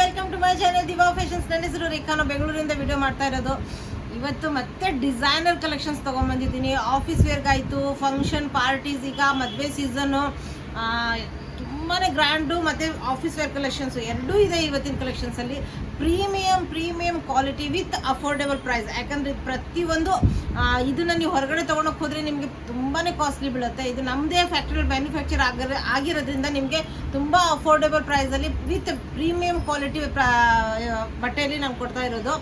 Welcome to my channel Diva Fashions. ನನ್ನ ಹೆಸರು ರೇಖಾ. ನಾನು ಬೆಂಗಳೂರಿಂದ ವಿಡಿಯೋ ಮಾಡ್ತಾ ಇರೋದು. ಇವತ್ತು ಮತ್ತೆ ಡಿಸೈನರ್ ಕಲೆಕ್ಷನ್ಸ್ ತೊಗೊಂಬಂದಿದ್ದೀನಿ. ಆಫೀಸ್ ವೇರ್ಗಾಯಿತು, ಫಂಕ್ಷನ್ ಪಾರ್ಟೀಸ್, ಈಗ ಮದುವೆ ಸೀಸನ್ನು, ತುಂಬಾ ಗ್ರ್ಯಾಂಡು ಮತ್ತು ಆಫೀಸ್ ವೇರ್ ಕಲೆಕ್ಷನ್ಸು ಎರಡೂ ಇದೆ ಇವತ್ತಿನ ಕಲೆಕ್ಷನ್ಸಲ್ಲಿ. Premium quality with affordable price. ಯಾಕಂದರೆ ಪ್ರತಿಯೊಂದು ಇದನ್ನು ನೀವು ಹೊರಗಡೆ ತೊಗೊಳಕ್ಕೆ ಹೋದರೆ ನಿಮಗೆ ತುಂಬಾ ಕಾಸ್ಟ್ಲಿ ಬೀಳುತ್ತೆ. ಇದು ನಮ್ಮದೇ ಫ್ಯಾಕ್ಟ್ರಿಯಲ್ಲಿ ಮ್ಯಾನುಫ್ಯಾಕ್ಚರ್ ಆಗಿರೋದ್ರಿಂದ ನಿಮಗೆ ತುಂಬ ಅಫೋರ್ಡೆಬಲ್ ಪ್ರೈಸಲ್ಲಿ ವಿತ್ ಪ್ರೀಮಿಯಂ ಕ್ವಾಲಿಟಿ ಬಟ್ಟೆಯಲ್ಲಿ ನಾನು ಕೊಡ್ತಾ ಇರೋದು.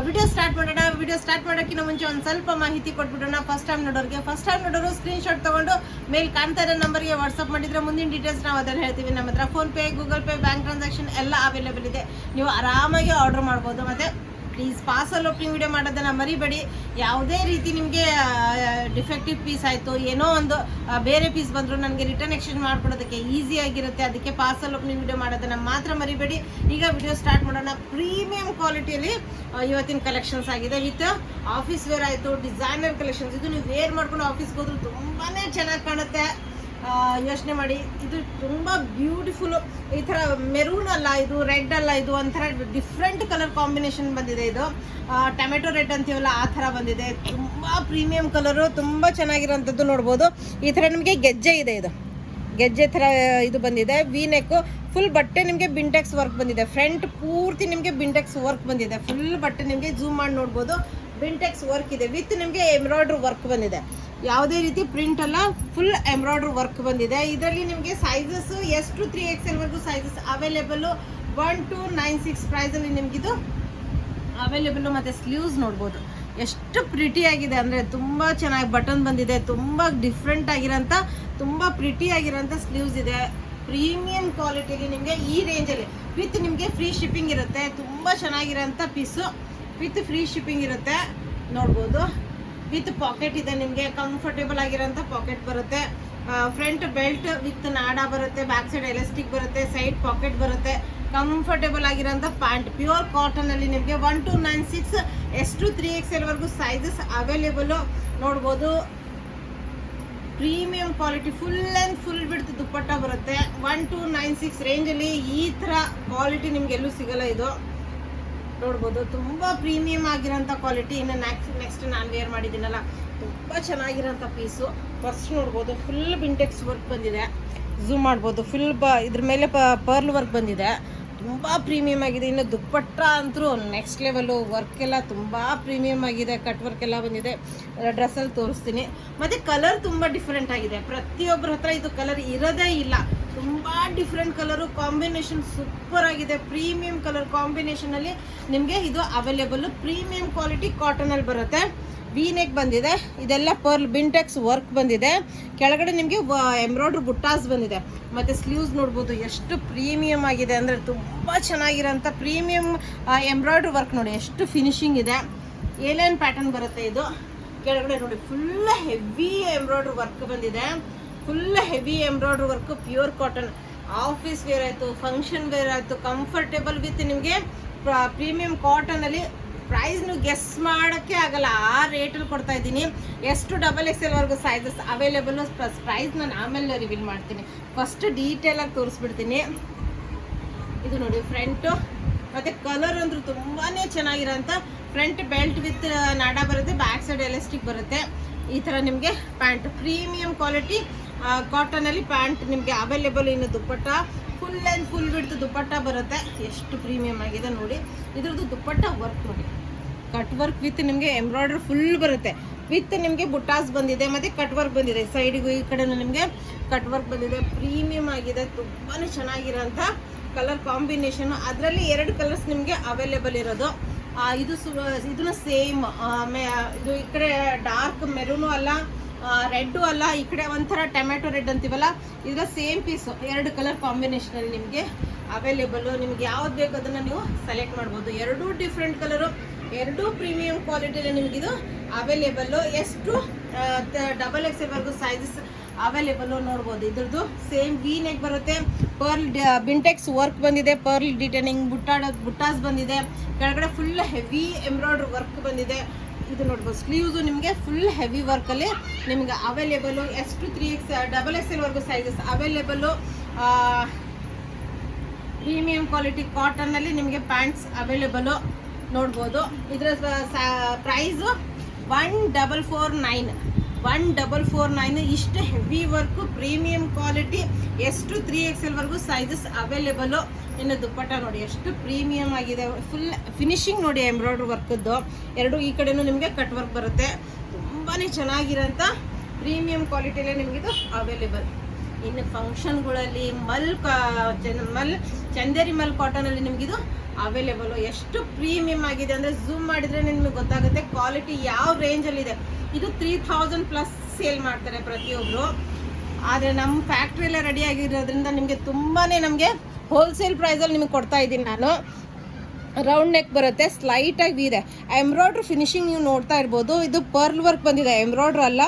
ವಿಡಿಯೋ ಸ್ಟಾರ್ಟ್ ಮಾಡೋಣ. ವಿಡಿಯೋ ಸ್ಟಾರ್ಟ್ ಮಾಡೋಕ್ಕಿಂತ ಮುಂಚೆ ಒಂದು ಸ್ವಲ್ಪ ಮಾಹಿತಿ ಕೊಟ್ಬಿಡೋಣ. ಫಸ್ಟ್ ಟೈಮ್ ನೋಡೋರು ಸ್ಕ್ರೀನ್ಶಾಟ್ ತೊಗೊಂಡು ಮೇಲೆ ಕಾಣ್ತಾ ಇರೋ ನಂಬರ್ಗೆ ವಾಟ್ಸಪ್ ಮಾಡಿದರೆ ಮುಂದಿನ ಡೀಟೇಲ್ಸ್ ನಾವು ಅದನ್ನು ಹೇಳ್ತೀವಿ. ನಮ್ಮ ಹತ್ರ PhonePe, Google pay, bank transaction ಎಲ್ಲ ಅವೈಲೇಬಲ್ ಇದೆ. ನೀವು ಆರಾಮಾಗಿ ಆರ್ಡರ್ ಮಾಡ್ಬೋದು. ಮತ್ತು ಪ್ಲೀಸ್ ಪಾರ್ಸಲ್ ಓಪನಿಂಗ್ ವಿಡಿಯೋ ಮಾಡೋದನ್ನು ಮರಿಬೇಡಿ. ಯಾವುದೇ ರೀತಿ ನಿಮಗೆ ಡಿಫೆಕ್ಟಿವ್ ಪೀಸ್ ಆಯಿತು, ಏನೋ ಒಂದು ಬೇರೆ ಪೀಸ್ ಬಂದರೂ ನನಗೆ ರಿಟರ್ನ್ ಎಕ್ಸ್ಚೇಂಜ್ ಮಾಡ್ಕೊಡೋದಕ್ಕೆ ಈಸಿಯಾಗಿರುತ್ತೆ. ಅದಕ್ಕೆ ಪಾರ್ಸಲ್ ಓಪನಿಂಗ್ ವಿಡಿಯೋ ಮಾಡೋದನ್ನು ಮಾತ್ರ ಮರಿಬೇಡಿ. ಈಗ ವಿಡಿಯೋ ಸ್ಟಾರ್ಟ್ ಮಾಡೋಣ. ಪ್ರೀಮಿಯಂ ಕ್ವಾಲಿಟಿಯಲ್ಲಿ ಇವತ್ತಿನ ಕಲೆಕ್ಷನ್ಸ್ ಆಗಿದೆ. ವಿತ್ ಆಫೀಸ್ ವೇರ್ ಆಯಿತು, ಡಿಸೈನರ್ ಕಲೆಕ್ಷನ್ಸ್. ಇದು ನೀವು ವೇರ್ ಮಾಡ್ಕೊಂಡು ಆಫೀಸ್ಗೆ ಹೋದ್ರೂ ತುಂಬಾ ಚೆನ್ನಾಗಿ ಕಾಣುತ್ತೆ. ಯೋಚನೆ ಮಾಡಿ, ಇದು ತುಂಬ ಬ್ಯೂಟಿಫುಲ್ಲು. ಈ ಥರ ಮೆರೂನ್ ಅಲ್ಲ, ಇದು ರೆಡ್ ಅಲ್ಲ, ಇದು ಒಂಥರ ಡಿಫ್ರೆಂಟ್ ಕಲರ್ ಕಾಂಬಿನೇಷನ್ ಬಂದಿದೆ. ಇದು ಟೊಮೆಟೊ ರೆಡ್ ಅಂತೀವಲ್ಲ ಆ ಥರ ಬಂದಿದೆ. ತುಂಬ ಪ್ರೀಮಿಯಂ ಕಲರು, ತುಂಬ ಚೆನ್ನಾಗಿರೋಂಥದ್ದು ನೋಡ್ಬೋದು. ಈ ಥರ ನಿಮಗೆ ಗೆಜ್ಜೆ ಇದೆ, ಇದು ಗೆಜ್ಜೆ ಥರ ಇದು ಬಂದಿದೆ. ವಿ ನೆಕ್ಕು, ಫುಲ್ ಬಟ್ಟೆ ನಿಮಗೆ ಬಿಂಟೆಕ್ಸ್ ವರ್ಕ್ ಬಂದಿದೆ. ಫ್ರಂಟ್ ಪೂರ್ತಿ ನಿಮಗೆ ಬಿಂಟೆಕ್ಸ್ ವರ್ಕ್ ಬಂದಿದೆ. ಫುಲ್ ಬಟ್ಟೆ ನಿಮಗೆ ಝೂಮ್ ಮಾಡಿ ನೋಡ್ಬೋದು. ಬಿಂಟೆಕ್ಸ್ ವರ್ಕ್ ಇದೆ ವಿತ್ ನಿಮಗೆ ಎಂಬ್ರಾಯ್ಡ್ರಿ ವರ್ಕ್ ಬಂದಿದೆ. ಯಾವುದೇ ರೀತಿ ಪ್ರಿಂಟ್ ಅಲ್ಲ, ಫುಲ್ ಎಂಬ್ರಾಯ್ಡ್ರಿ ವರ್ಕ್ ಬಂದಿದೆ. ಇದರಲ್ಲಿ ನಿಮಗೆ ಸೈಜಸ್ S to 3XL ವರೆಗೂ ಸೈಜಸ್ ಅವೈಲೇಬಲ್ಲು. 1 to 96 ಪ್ರೈಸಲ್ಲಿ ನಿಮಗಿದು ಅವೈಲೇಬಲ್ಲು. ಮತ್ತು ಸ್ಲೀವ್ಸ್ ನೋಡ್ಬೋದು ಎಷ್ಟು ಪ್ರಿಟಿಯಾಗಿದೆ ಅಂದರೆ ತುಂಬ ಚೆನ್ನಾಗಿ ಬಟನ್ ಬಂದಿದೆ. ತುಂಬ ಡಿಫ್ರೆಂಟ್ ಆಗಿರೋಂಥ, ತುಂಬ ಪ್ರಿಟಿಯಾಗಿರೋಂಥ ಸ್ಲೀವ್ಸ್ ಇದೆ. ಪ್ರೀಮಿಯಂ ಕ್ವಾಲಿಟಿಲಿ ನಿಮಗೆ ಈ ರೇಂಜಲ್ಲಿ ವಿತ್ ನಿಮಗೆ ಫ್ರೀ ಶಿಪ್ಪಿಂಗ್ ಇರುತ್ತೆ. ತುಂಬ ಚೆನ್ನಾಗಿರೋಂಥ ಪೀಸು ವಿತ್ ಫ್ರೀ ಶಿಪ್ಪಿಂಗ್ ಇರುತ್ತೆ ನೋಡ್ಬೋದು. ವಿತ್ ಪಾಕೆಟ್ ಇದೆ, ನಿಮಗೆ ಕಂಫರ್ಟೇಬಲ್ ಆಗಿರೋಂಥ ಪಾಕೆಟ್ ಬರುತ್ತೆ. ಫ್ರಂಟ್ ಬೆಲ್ಟ್ ವಿತ್ ನಾಡ ಬರುತ್ತೆ, ಬ್ಯಾಕ್ ಸೈಡ್ ಎಲಾಸ್ಟಿಕ್ ಬರುತ್ತೆ, ಸೈಡ್ ಪಾಕೆಟ್ ಬರುತ್ತೆ. ಕಂಫರ್ಟೇಬಲ್ ಆಗಿರೋಂಥ ಪ್ಯಾಂಟ್ ಪ್ಯೂರ್ ಕಾಟನಲ್ಲಿ ನಿಮಗೆ 1 to 96 S to 3XL ವರೆಗೂ ಸೈಜಸ್ ಅವೈಲೇಬಲು ನೋಡ್ಬೋದು. Premium quality full and full ಬಿಡ್ತು ದುಪ್ಪಟ್ಟ ಬರುತ್ತೆ. 1 to 96 ರೇಂಜಲ್ಲಿ ಈ ಥರ ಕ್ವಾಲಿಟಿ ನಿಮ್ಗೆ ಎಲ್ಲೂ ಸಿಗಲ್ಲ. ಇದು ನೋಡ್ಬೋದು, ತುಂಬ ಪ್ರೀಮಿಯಂ ಆಗಿರೋಂಥ ಕ್ವಾಲಿಟಿ. ಇನ್ನು ನೆಕ್ಸ್ಟ್ ನಾನು ವೇರ್ ಮಾಡಿದ್ದೀನಲ್ಲ, ತುಂಬ ಚೆನ್ನಾಗಿರೋಂಥ ಪೀಸು. ಫಸ್ಟ್ ನೋಡ್ಬೋದು, ಫುಲ್ ಬಿಂಟೆಕ್ಸ್ ವರ್ಕ್ ಬಂದಿದೆ. ಝೂಮ್ ಮಾಡ್ಬೋದು. ಫುಲ್ ಇದ್ರ ಮೇಲೆ ಪರ್ಲ್ ವರ್ಕ್ ಬಂದಿದೆ. ತುಂಬ ಪ್ರೀಮಿಯಮ್ ಆಗಿದೆ. ಇನ್ನು ದುಪ್ಪಟ್ಟ ಅಂತೂ ನೆಕ್ಸ್ಟ್ ಲೆವೆಲ್ಲು. ವರ್ಕ್ ಎಲ್ಲ ತುಂಬ ಪ್ರೀಮಿಯಮ್ ಆಗಿದೆ. ಕಟ್ ವರ್ಕ್ ಎಲ್ಲ ಬಂದಿದೆ. ಡ್ರೆಸ್ಸಲ್ಲಿ ತೋರಿಸ್ತೀನಿ. ಮತ್ತು ಕಲರ್ ತುಂಬ ಡಿಫ್ರೆಂಟ್ ಆಗಿದೆ. ಪ್ರತಿಯೊಬ್ಬರ ಹತ್ರ ಇದು ಕಲರ್ ಇರೋದೇ ಇಲ್ಲ. ತುಂಬ ಡಿಫ್ರೆಂಟ್ ಕಲರು, ಕಾಂಬಿನೇಷನ್ ಸೂಪರ್ ಆಗಿದೆ. ಪ್ರೀಮಿಯಂ ಕಲರ್ ಕಾಂಬಿನೇಷನಲ್ಲಿ ನಿಮಗೆ ಇದು ಅವೈಲೇಬಲ್ಲು. ಪ್ರೀಮಿಯಂ ಕ್ವಾಲಿಟಿ ಕಾಟನಲ್ಲಿ ಬರುತ್ತೆ. ವಿ ನೆಕ್ ಬಂದಿದೆ. ಇದೆಲ್ಲ ಪರ್ಲ್ ಬಿಂಟೆಕ್ಸ್ ವರ್ಕ್ ಬಂದಿದೆ. ಕೆಳಗಡೆ ನಿಮಗೆ ಎಂಬ್ರಾಯ್ಡ್ರಿ ಬುಟ್ಟಾಸ್ ಬಂದಿದೆ. ಮತ್ತು ಸ್ಲೀವ್ಸ್ ನೋಡ್ಬೋದು ಎಷ್ಟು ಪ್ರೀಮಿಯಮ್ ಆಗಿದೆ ಅಂದರೆ ತುಂಬ ಚೆನ್ನಾಗಿರೋಂಥ ಪ್ರೀಮಿಯಮ್ ಎಂಬ್ರಾಯ್ಡ್ರಿ ವರ್ಕ್ ನೋಡಿ ಎಷ್ಟು ಫಿನಿಶಿಂಗ್ ಇದೆ. ಏಲೈನ್ ಪ್ಯಾಟರ್ನ್ ಬರುತ್ತೆ. ಇದು ಕೆಳಗಡೆ ನೋಡಿ ಫುಲ್ ಹೆವಿ ಎಂಬ್ರಾಯ್ಡ್ರಿ ವರ್ಕ್ ಬಂದಿದೆ. Full heavy embroidery work, pure cotton. Office wear ಆಯಿತು, ಫಂಕ್ಷನ್ ವೇರ್ ಆಯಿತು, ಕಂಫರ್ಟೇಬಲ್ ವಿತ್ ನಿಮಗೆ ಪ್ರೀಮಿಯಂ ಕಾಟನಲ್ಲಿ. ಪ್ರೈಸ್ ನೀವು ಗೆಸ್ ಮಾಡೋಕ್ಕೆ ಆಗಲ್ಲ, ಆ ರೇಟಲ್ಲಿ ಕೊಡ್ತಾ ಇದ್ದೀನಿ. S to XXL ವರೆಗೂ ಸೈಜಸ್ ಅವೈಲೇಬಲ್ಲು. ಪ್ಲಸ್ ಪ್ರೈಸ್ ನಾನು ಆಮೇಲೆ ರಿವೀಲ್ ಮಾಡ್ತೀನಿ. ಫಸ್ಟ್ ಡೀಟೇಲಾಗಿ ತೋರಿಸ್ಬಿಡ್ತೀನಿ. ಇದು ನೋಡಿ ಫ್ರಂಟು, ಮತ್ತು ಕಲರ್ ಅಂದರೂ ತುಂಬಾ ಚೆನ್ನಾಗಿರೋಂಥ ಫ್ರಂಟ್ ಬೆಲ್ಟ್ ವಿತ್ ನಾಡ ಬರುತ್ತೆ, ಬ್ಯಾಕ್ ಸೈಡ್ ಎಲಾಸ್ಟಿಕ್ ಬರುತ್ತೆ. ಈ ಥರ ನಿಮಗೆ ಪ್ಯಾಂಟ್ ಪ್ರೀಮಿಯಂ ಕ್ವಾಲಿಟಿ ಕಾಟನಲ್ಲಿ ಪ್ಯಾಂಟ್ ನಿಮಗೆ ಅವೈಲೇಬಲ್. ಇನ್ನು ದುಪ್ಪಟ್ಟ ಫುಲ್ ಆ್ಯಂಡ್ ಫುಲ್ ಬಿಡ್ತು ದುಪ್ಪಟ್ಟ ಬರುತ್ತೆ. ಎಷ್ಟು ಪ್ರೀಮಿಯಮ್ ಆಗಿದೆ ನೋಡಿ. ಇದ್ರದ್ದು ದುಪ್ಪಟ್ಟ ವರ್ಕ್ ನೋಡಿ, ಕಟ್ ವರ್ಕ್ ವಿತ್ ನಿಮಗೆ ಎಂಬ್ರಾಯ್ಡ್ರಿ ಫುಲ್ ಬರುತ್ತೆ. ವಿತ್ ನಿಮಗೆ ಬುಟ್ಟಾಸ್ ಬಂದಿದೆ ಮತ್ತು ಕಟ್ ವರ್ಕ್ ಬಂದಿದೆ. ಸೈಡಿಗೂ ಈ ಕಡೆನೂ ನಿಮಗೆ ಕಟ್ ವರ್ಕ್ ಬಂದಿದೆ. ಪ್ರೀಮಿಯಮ್ ಆಗಿದೆ. ತುಂಬಾ ಚೆನ್ನಾಗಿರೋಂಥ ಕಲರ್ ಕಾಂಬಿನೇಷನು. ಅದರಲ್ಲಿ 2 ಕಲರ್ಸ್ ನಿಮಗೆ ಅವೈಲೇಬಲ್ ಇರೋದು. ಇದನ್ನು ಸೇಮ್ ಇದು ಈ ಕಡೆ ಡಾರ್ಕ್ ಮೆರೂನು ಅಲ್ಲ, ರೆಡ್ಡು ಅಲ್ಲ, ಈ ಕಡೆ ಒಂಥರ ಟೊಮೆಟೊ ರೆಡ್ ಅಂತೀವಲ್ಲ, ಇದರ ಸೇಮ್ ಪೀಸು 2 ಕಲರ್ ಕಾಂಬಿನೇಷನಲ್ಲಿ ನಿಮಗೆ ಅವೈಲೇಬಲ್ಲು. ನಿಮ್ಗೆ ಯಾವ್ದು ಬೇಕು ಅದನ್ನು ನೀವು ಸೆಲೆಕ್ಟ್ ಮಾಡ್ಬೋದು. 2 ಡಿಫ್ರೆಂಟ್ ಕಲರು, 2 ಪ್ರೀಮಿಯಂ ಕ್ವಾಲಿಟಿಯಲ್ಲಿ ನಿಮಗಿದು ಅವೈಲೇಬಲ್ಲು. S to XXL ವರೆಗೂ ಸೈಜಸ್ ಅವೈಲೇಬಲ್ಲು ನೋಡ್ಬೋದು. ಇದ್ರದ್ದು ಸೇಮ್ ವಿ ನೆಕ್ ಬರುತ್ತೆ. ಪರ್ಲ್ ಬಿಂಟೆಕ್ಸ್ ವರ್ಕ್ ಬಂದಿದೆ. ಪರ್ಲ್ ಡಿಟೈನಿಂಗ್ ಬುಟ್ಟಾಸ್ ಬಂದಿದೆ. ಕೆಳಗಡೆ ಫುಲ್ ಹೆವಿ ಎಂಬ್ರಾಯ್ಡ್ರಿ ವರ್ಕ್ ಬಂದಿದೆ. ಇದು ನೋಡ್ಬೋದು. ಸ್ಲೀವ್ಸು ನಿಮಗೆ ಫುಲ್ ಹೆವಿ ವರ್ಕಲ್ಲಿ ನಿಮಗೆ ಅವೈಲೇಬಲ್ಲು. S to 3XL ವರೆಗೂ ಸೈಜಸ್ ಅವೈಲೇಬಲ್ಲು. ಪ್ರೀಮಿಯಂ ಕ್ವಾಲಿಟಿ ಕಾಟನಲ್ಲಿ ನಿಮಗೆ ಪ್ಯಾಂಟ್ಸ್ ಅವೈಲೇಬಲು ನೋಡ್ಬೋದು. ಇದರ ಪ್ರೈಸು 1449 ಇಷ್ಟು ಹೆವಿ ವರ್ಕು ಪ್ರೀಮಿಯಂ ಕ್ವಾಲಿಟಿ. ಎಷ್ಟು 3XL ವರೆಗೂ ಸೈಜಸ್ ಅವೈಲೇಬಲು. ಇನ್ನು ದುಪ್ಪಟ್ಟ ನೋಡಿ ಎಷ್ಟು ಪ್ರೀಮಿಯಂ ಆಗಿದೆ, ಫುಲ್ ಫಿನಿಶಿಂಗ್ ನೋಡಿ ಎಂಬ್ರಾಯ್ಡ್ರಿ ವರ್ಕದ್ದು. ಎರಡು ಈ ಕಡೆನೂ ನಿಮಗೆ ಕಟ್ ವರ್ಕ್ ಬರುತ್ತೆ. ತುಂಬಾ ಚೆನ್ನಾಗಿರೋಂಥ ಪ್ರೀಮಿಯಂ ಕ್ವಾಲಿಟಿಯಲ್ಲೇ ನಿಮಗಿದು ಅವೈಲೇಬಲ್. ಇನ್ನು ಫಂಕ್ಷನ್ಗಳಲ್ಲಿ ಚಂದೇರಿ ಮಲ್ ಕಾಟನಲ್ಲಿ ನಿಮಗಿದು ಅವೈಲೇಬಲು. ಎಷ್ಟು ಪ್ರೀಮಿಯಂ ಆಗಿದೆ ಅಂದರೆ ಝೂಮ್ ಮಾಡಿದರೆ ನಿಮಗೆ ಗೊತ್ತಾಗುತ್ತೆ ಕ್ವಾಲಿಟಿ ಯಾವ ರೇಂಜಲ್ಲಿದೆ. ಇದು 3000+ ಸೇಲ್ ಮಾಡ್ತಾರೆ ಪ್ರತಿಯೊಬ್ಬರು. ಆದರೆ ನಮ್ಮ ಫ್ಯಾಕ್ಟ್ರಿಯಲ್ಲೇ ರೆಡಿ ಆಗಿರೋದ್ರಿಂದ ನಿಮಗೆ ತುಂಬಾ ನಮಗೆ ಹೋಲ್ಸೇಲ್ ಪ್ರೈಸಲ್ಲಿ ನಿಮಗೆ ಕೊಡ್ತಾ ಇದ್ದೀನಿ ನಾನು. ರೌಂಡ್ ನೆಕ್ ಬರುತ್ತೆ, ಸ್ಲೈಟಾಗಿ ಇದೆ. ಎಂಬ್ರಾಯ್ಡ್ರಿ ಫಿನಿಶಿಂಗ್ ನೀವು ನೋಡ್ತಾ ಇರ್ಬೋದು. ಇದು ಪರ್ಲ್ ವರ್ಕ್ ಬಂದಿದೆ, ಎಂಬ್ರಾಯ್ಡ್ರಿ ಅಲ್ಲ,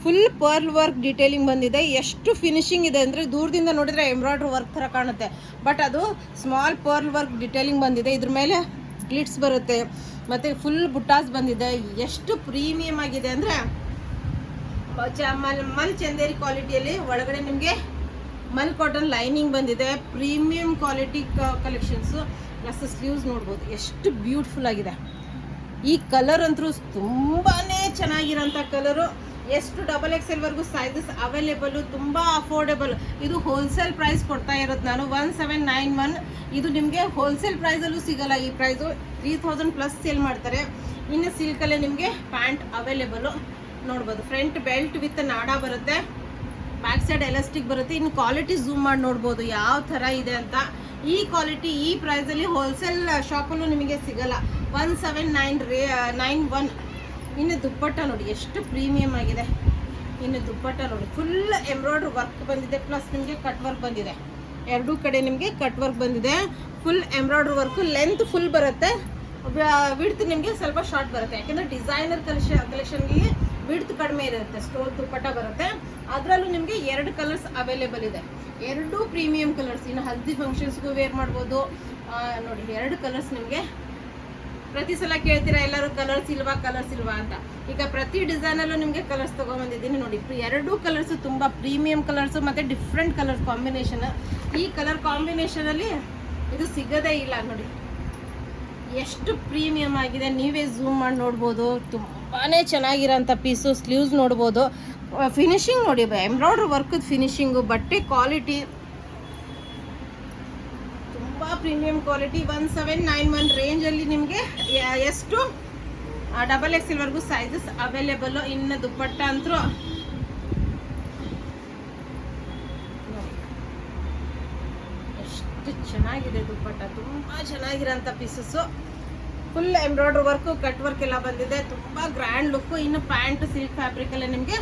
ಫುಲ್ ಪರ್ಲ್ ವರ್ಕ್ ಡೀಟೇಲಿಂಗ್ ಬಂದಿದೆ. ಎಷ್ಟು ಫಿನಿಶಿಂಗ್ ಇದೆ ಅಂದರೆ ದೂರದಿಂದ ನೋಡಿದರೆ ಎಂಬ್ರಾಯ್ಡ್ರಿ ವರ್ಕ್ ಥರ ಕಾಣುತ್ತೆ, ಬಟ್ ಅದು ಸ್ಮಾಲ್ ಪರ್ಲ್ ವರ್ಕ್ ಡೀಟೇಲಿಂಗ್ ಬಂದಿದೆ. ಇದ್ರ ಮೇಲೆ ಗ್ಲಿಟ್ಸ್ ಬರುತ್ತೆ ಮತ್ತು ಫುಲ್ ಬುಟ್ಟಾಸ್ ಬಂದಿದೆ. ಎಷ್ಟು ಪ್ರೀಮಿಯಮ್ ಆಗಿದೆ ಅಂದರೆ ಮಲ್ ಚಂದೇರಿ ಕ್ವಾಲಿಟಿಯಲ್ಲಿ ಒಳಗಡೆ ನಿಮಗೆ ಮಲ್ ಕಾಟನ್ ಲೈನಿಂಗ್ ಬಂದಿದೆ. Premium quality collections. Plus sleeves ನೋಡ್ಬೋದು ಎಷ್ಟು ಬ್ಯೂಟಿಫುಲ್ ಆಗಿದೆ. ಈ ಕಲರ್ ಅಂತೂ ತುಂಬಾ ಚೆನ್ನಾಗಿರೋಂಥ ಕಲರು. ಎಷ್ಟು XXL ವರೆಗೂ ಸೈಜಸ್ ಅವೈಲೇಬಲು, ತುಂಬ ಅಫೋರ್ಡೆಬಲ್. ಇದು ಹೋಲ್ಸೇಲ್ ಪ್ರೈಸ್ ಕೊಡ್ತಾ ಇರೋದು ನಾನು 1791. ಇದು ನಿಮಗೆ ಹೋಲ್ಸೇಲ್ ಪ್ರೈಸಲ್ಲೂ ಸಿಗಲ್ಲ. ಈ ಪ್ರೈಸು 3000+ ಸೇಲ್ ಮಾಡ್ತಾರೆ. ಇನ್ನು ಸಿಲ್ಕಲ್ಲೇ ನಿಮಗೆ ಪ್ಯಾಂಟ್ ಅವೈಲೇಬಲು ನೋಡ್ಬೋದು. ಫ್ರಂಟ್ ಬೆಲ್ಟ್ ವಿತ್ ನಾಡಾ ಬರುತ್ತೆ, ಬ್ಯಾಕ್ ಸೈಡ್ ಎಲಾಸ್ಟಿಕ್ ಬರುತ್ತೆ. ಇನ್ನು ಕ್ವಾಲಿಟಿ ಝೂಮ್ ಮಾಡಿ ನೋಡ್ಬೋದು ಯಾವ ಥರ ಇದೆ ಅಂತ. ಈ ಕ್ವಾಲಿಟಿ ಈ ಪ್ರೈಸಲ್ಲಿ ಹೋಲ್ಸೇಲ್ ಶಾಪಲ್ಲೂ ನಿಮಗೆ ಸಿಗಲ್ಲ. 1791. ಇನ್ನು ದುಪ್ಪಟ್ಟ ನೋಡಿ ಎಷ್ಟು ಪ್ರೀಮಿಯಂ ಆಗಿದೆ. ಇನ್ನು ದುಪ್ಪಟ್ಟ ನೋಡಿ ಫುಲ್ ಎಂಬ್ರಾಯ್ಡ್ರಿ ವರ್ಕ್ ಬಂದಿದೆ, ಪ್ಲಸ್ ನಿಮಗೆ ಕಟ್ ವರ್ಕ್ ಬಂದಿದೆ. ಎರಡೂ ಕಡೆ ನಿಮಗೆ ಕಟ್ ವರ್ಕ್ ಬಂದಿದೆ. Full embroidery work. Length full ಬರುತ್ತೆ, ವಿಡ್ತ್ ನಿಮಗೆ ಸ್ವಲ್ಪ ಶಾರ್ಟ್ ಬರುತ್ತೆ. ಯಾಕೆಂದರೆ ಡಿಸೈನರ್ ಕಲೆಕ್ಷನ್ಗೆ ವಿಡ್ತ್ ಕಡಿಮೆ ಇರುತ್ತೆ. ಸ್ಟೋನ್ ದುಪ್ಪಟ್ಟ ಬರುತ್ತೆ. ಅದರಲ್ಲೂ ನಿಮಗೆ 2 ಕಲರ್ಸ್ ಅವೈಲೇಬಲ್ ಇದೆ, 2 ಪ್ರೀಮಿಯಂ ಕಲರ್ಸ್. ಇನ್ನು ಹಲ್ದಿ ಫಂಕ್ಷನ್ಸ್ಗೂ ವೇರ್ ಮಾಡ್ಬೋದು. ನೋಡಿ 2 ಕಲರ್ಸ್ ನಿಮಗೆ. ಪ್ರತಿ ಸಲ ಕೇಳ್ತೀರಾ ಎಲ್ಲರೂ ಕಲರ್ಸ್ ಇಲ್ವಾ ಅಂತ. ಈಗ ಪ್ರತಿ ಡಿಸೈನಲ್ಲೂ ನಿಮಗೆ ಕಲರ್ಸ್ ತೊಗೊಂಬಂದಿದ್ದೀನಿ ನೋಡಿ. 2 ಕಲರ್ಸು ತುಂಬ ಪ್ರೀಮಿಯಂ ಕಲರ್ಸು ಮತ್ತು ಡಿಫ್ರೆಂಟ್ ಕಲರ್ ಕಾಂಬಿನೇಷನ್. ಈ ಕಲರ್ ಕಾಂಬಿನೇಷನಲ್ಲಿ ಇದು ಸಿಗೋದೇ ಇಲ್ಲ ನೋಡಿ. ಎಷ್ಟು ಪ್ರೀಮಿಯಂ ಆಗಿದೆ, ನೀವೇ ಝೂಮ್ ಮಾಡಿ ನೋಡ್ಬೋದು. ತುಂಬಾ ಚೆನ್ನಾಗಿರೋಂಥ ಪೀಸು. ಸ್ಲೀವ್ಸ್ ನೋಡ್ಬೋದು. ಫಿನಿಶಿಂಗ್ ನೋಡಿ, ಎಂಬ್ರಾಯ್ಡ್ರಿ ವರ್ಕದ ಫಿನಿಶಿಂಗು, ಬಟ್ಟೆ ಕ್ವಾಲಿಟಿ ತುಂಬ ಪ್ರೀಮಿಯಂ ಕ್ವಾಲಿಟಿ. 1791 ರೇಂಜಲ್ಲಿ ನಿಮಗೆ ಎಷ್ಟು XXL ವರೆಗೂ ಸೈಜಸ್ ಅವೈಲೇಬಲು. ಇನ್ನು ದುಪ್ಪಟ್ಟ ಅಂತೂ ಎಷ್ಟು ಚೆನ್ನಾಗಿದೆ. ದುಪ್ಪಟ್ಟ ತುಂಬ ಚೆನ್ನಾಗಿರೋಂಥ pieces. Full embroidery work, cut work ಎಲ್ಲ ಬಂದಿದೆ. ತುಂಬ ಗ್ರ್ಯಾಂಡ್ ಲುಕ್ಕು. ಇನ್ನು ಪ್ಯಾಂಟ್ ಸಿಲ್ಕ್ ಫ್ಯಾಬ್ರಿಕಲ್ಲೇ ನಿಮಗೆ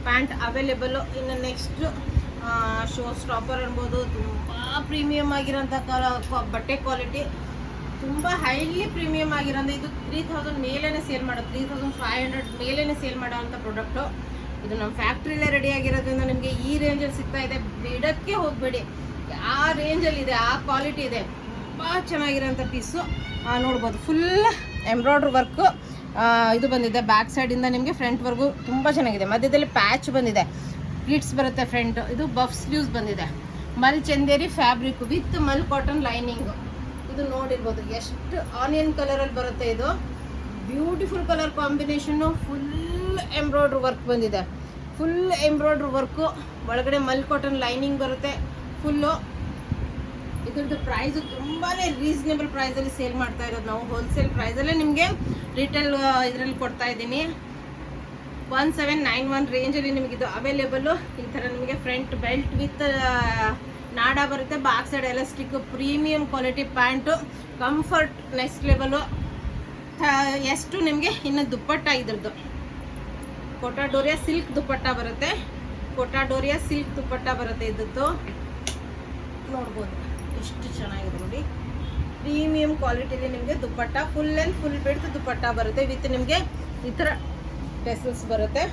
ಪ್ಯಾಂಟ್ ಅವೈಲೇಬಲು. ಇನ್ನು ನೆಕ್ಸ್ಟ್ ಶೋ ಸ್ಟಾಪರ್ ಅನ್ಬೋದು. ತುಂಬ ಪ್ರೀಮಿಯಮ್ ಆಗಿರೋಂಥ ಬಟ್ಟೆ ಕ್ವಾಲಿಟಿ, ತುಂಬ ಹೈಲಿ ಪ್ರೀಮಿಯಮ್ ಆಗಿರೋಂಥ. ಇದು 3000 ಮೇಲೇ ಸೇಲ್ ಮಾಡೋದು, 3500 ಮೇಲೇ ಸೇಲ್ ಮಾಡೋವಂಥ ಪ್ರಾಡಕ್ಟು. ಇದು ನಮ್ಮ ಫ್ಯಾಕ್ಟ್ರಿಲೇ ರೆಡಿ ಆಗಿರೋದ್ರಿಂದ ನಿಮಗೆ ಈ ರೇಂಜಲ್ಲಿ ಸಿಗ್ತಾ ಇದೆ. ಬಿಡೋಕ್ಕೆ ಹೋಗಬೇಡಿ, ಆ ರೇಂಜಲ್ಲಿದೆ, ಆ ಕ್ವಾಲಿಟಿ ಇದೆ. ತುಂಬ ಚೆನ್ನಾಗಿರೋಂಥ ಪೀಸು ನೋಡ್ಬೋದು. ಫುಲ್ ಎಂಬ್ರಾಯ್ಡ್ರಿ ವರ್ಕು ಇದು ಬಂದಿದೆ. ಬ್ಯಾಕ್ ಸೈಡಿಂದ ನಿಮಗೆ ಫ್ರಂಟ್ವರೆಗೂ ತುಂಬ ಚೆನ್ನಾಗಿದೆ. ಮಧ್ಯದಲ್ಲಿ ಪ್ಯಾಚ್ ಬಂದಿದೆ, ಪ್ಲಿಟ್ಸ್ ಬರುತ್ತೆ ಫ್ರಂಟ್. ಇದು ಬಫ್ ಸ್ಲೀವ್ಸ್ ಬಂದಿದೆ. Mul Chanderi fabric with mul cotton lining. ಇದು ನೋಡಿರ್ಬೋದು ಎಷ್ಟು ಆನಿಯನ್ ಕಲರಲ್ಲಿ ಬರುತ್ತೆ. ಇದು beautiful colour combination. Full embroidery work ಬಂದಿದೆ. ಫುಲ್ ಎಂಬ್ರಾಯ್ಡ್ರಿ ವರ್ಕು, ಒಳಗಡೆ ಮಲ್ ಕಾಟನ್ ಲೈನಿಂಗ್ ಬರುತ್ತೆ ಫುಲ್ಲು. ಇದ್ರದ್ದು ಪ್ರೈಸು ತುಂಬಾ ರೀಸನೇಬಲ್ ಪ್ರೈಸಲ್ಲಿ ಸೇಲ್ ಮಾಡ್ತಾ ಇರೋದು ನಾವು. ಹೋಲ್ಸೇಲ್ ಪ್ರೈಸಲ್ಲೇ ನಿಮಗೆ ರಿಟೇಲ್ ಇದರಲ್ಲಿ ಕೊಡ್ತಾ ಇದ್ದೀನಿ. 1791 ರೇಂಜಲ್ಲಿ ನಿಮಗಿದು ಅವೈಲೇಬಲು. ಈ ಥರ ನಿಮಗೆ ಫ್ರಂಟ್ ಬೆಲ್ಟ್ ವಿತ್ ನಾಡಾ ಬರುತ್ತೆ, back side elastic, premium quality pant, comfort next level. ಎಷ್ಟು ನಿಮಗೆ ಇನ್ನು ದುಪ್ಪಟ್ಟ ಇದ್ರದ್ದು ಕೊಟಾಡೋರಿಯಾ ಸಿಲ್ಕ್ ದುಪ್ಪಟ್ಟ ಬರುತ್ತೆ. ಕೊಟಾಡೋರಿಯಾ ಸಿಲ್ಕ್ ದುಪ್ಪಟ್ಟ ಬರುತ್ತೆ. ಇದ್ದದ್ದು ನೋಡ್ಬೋದು ಎಷ್ಟು ಚೆನ್ನಾಗಿದೆ ನೋಡಿ. ಪ್ರೀಮಿಯಂ ಕ್ವಾಲಿಟಿಲಿ ನಿಮಗೆ ದುಪ್ಪಟ್ಟ, ಫುಲ್ ಆ್ಯಂಡ್ ಫುಲ್ ಬಿಡ್ತು ದುಪ್ಪಟ್ಟ ಬರುತ್ತೆ. ವಿತ್ ನಿಮಗೆ ಈ ಥರ ಟೆಸಲ್ಸ್ ಬರುತ್ತೆ.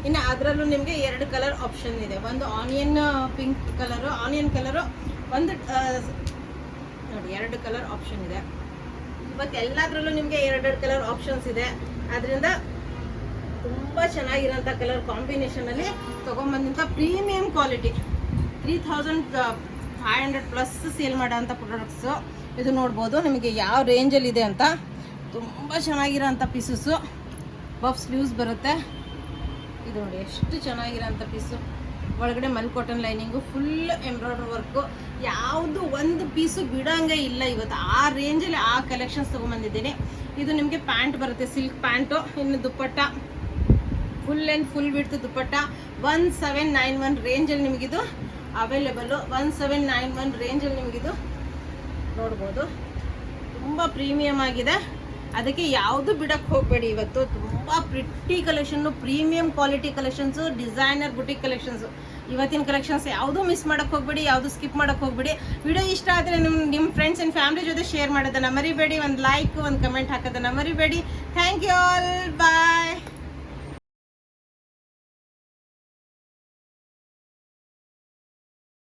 ಇನ್ನು ಅದರಲ್ಲೂ ನಿಮಗೆ 2 ಕಲರ್ ಆಪ್ಷನ್ ಇದೆ. ಒಂದು onion pink colour, onion colour, ಒಂದು ನೋಡಿ 2 ಕಲರ್ ಆಪ್ಷನ್ ಇದೆ. ಇವತ್ತು ಎಲ್ಲದರಲ್ಲೂ ನಿಮಗೆ 2 ಕಲರ್ ಆಪ್ಷನ್ಸ್ ಇದೆ. ಅದರಿಂದ ತುಂಬ ಚೆನ್ನಾಗಿರೋಂಥ ಕಲರ್ ಕಾಂಬಿನೇಷನಲ್ಲಿ ತೊಗೊಂಬಂದಂಥ ಪ್ರೀಮಿಯಂ ಕ್ವಾಲಿಟಿ 3000 500+ ಸೇಲ್ ಮಾಡೋಂಥ ಪ್ರಾಡಕ್ಟ್ಸು. ಇದು ನೋಡ್ಬೋದು ನಿಮಗೆ ಯಾವ ರೇಂಜಲ್ಲಿ ಇದೆ ಅಂತ. ತುಂಬ ಚೆನ್ನಾಗಿರೋಂಥ ಪೀಸಸ್ಸು. ಬಫ್ ಸ್ಲೀವ್ಸ್ ಬರುತ್ತೆ. ಇದು ನೋಡಿ ಎಷ್ಟು ಚೆನ್ನಾಗಿರೋಂಥ ಪೀಸು. ಒಳಗಡೆ mul cotton lining, full embroidery work, ಯಾವುದು ಒಂದು ಪೀಸು ಬಿಡೋಂಗೆ ಇಲ್ಲ. ಇವತ್ತು ಆ ರೇಂಜಲ್ಲಿ ಆ ಕಲೆಕ್ಷನ್ಸ್ ತೊಗೊಂಬಂದಿದ್ದೀನಿ. ಇದು ನಿಮಗೆ ಪ್ಯಾಂಟ್ ಬರುತ್ತೆ, ಸಿಲ್ಕ್ ಪ್ಯಾಂಟು. ಇನ್ನು ದುಪ್ಪಟ್ಟ ಫುಲ್ ಆ್ಯಂಡ್ ಫುಲ್ ವಿಡ್ತ್ ದುಪ್ಪಟ್ಟ 1791 ರೇಂಜಲ್ಲಿ ನಿಮಗಿದು ಅವೈಲೇಬಲ್ಲು. 1791 ರೇಂಜಲ್ಲಿ ನಿಮಗಿದು ನೋಡ್ಬೋದು. ತುಂಬ ಪ್ರೀಮಿಯಮ್ ಆಗಿದೆ, ಅದಕ್ಕೆ ಯಾವುದು ಬಿಡಕ್ಕೆ ಹೋಗಬೇಡಿ. ಇವತ್ತು ತುಂಬ pretty collection, premium quality collections, designer boutique collections. ಇವತ್ತಿನ ಕಲೆಕ್ಷನ್ಸ್ ಯಾವುದೂ ಮಿಸ್ ಮಾಡೋಕ್ಕೆ ಹೋಗಬೇಡಿ, ಯಾವುದು ಸ್ಕಿಪ್ ಮಾಡೋಕ್ಕೆ ಹೋಗಬೇಡಿ. ವಿಡಿಯೋ ಇಷ್ಟ ಆದರೆ ನಿಮ್ಮ ಫ್ರೆಂಡ್ಸ್ ಆ್ಯಂಡ್ ಫ್ಯಾಮಿಲಿ ಜೊತೆ ಶೇರ್ ಮಾಡೋದನ್ನು ಮರಿಬೇಡಿ. ಒಂದು ಲೈಕ್, ಒಂದು ಕಮೆಂಟ್ ಹಾಕೋದನ್ನು ಮರಿಬೇಡಿ. Thank you all, bye.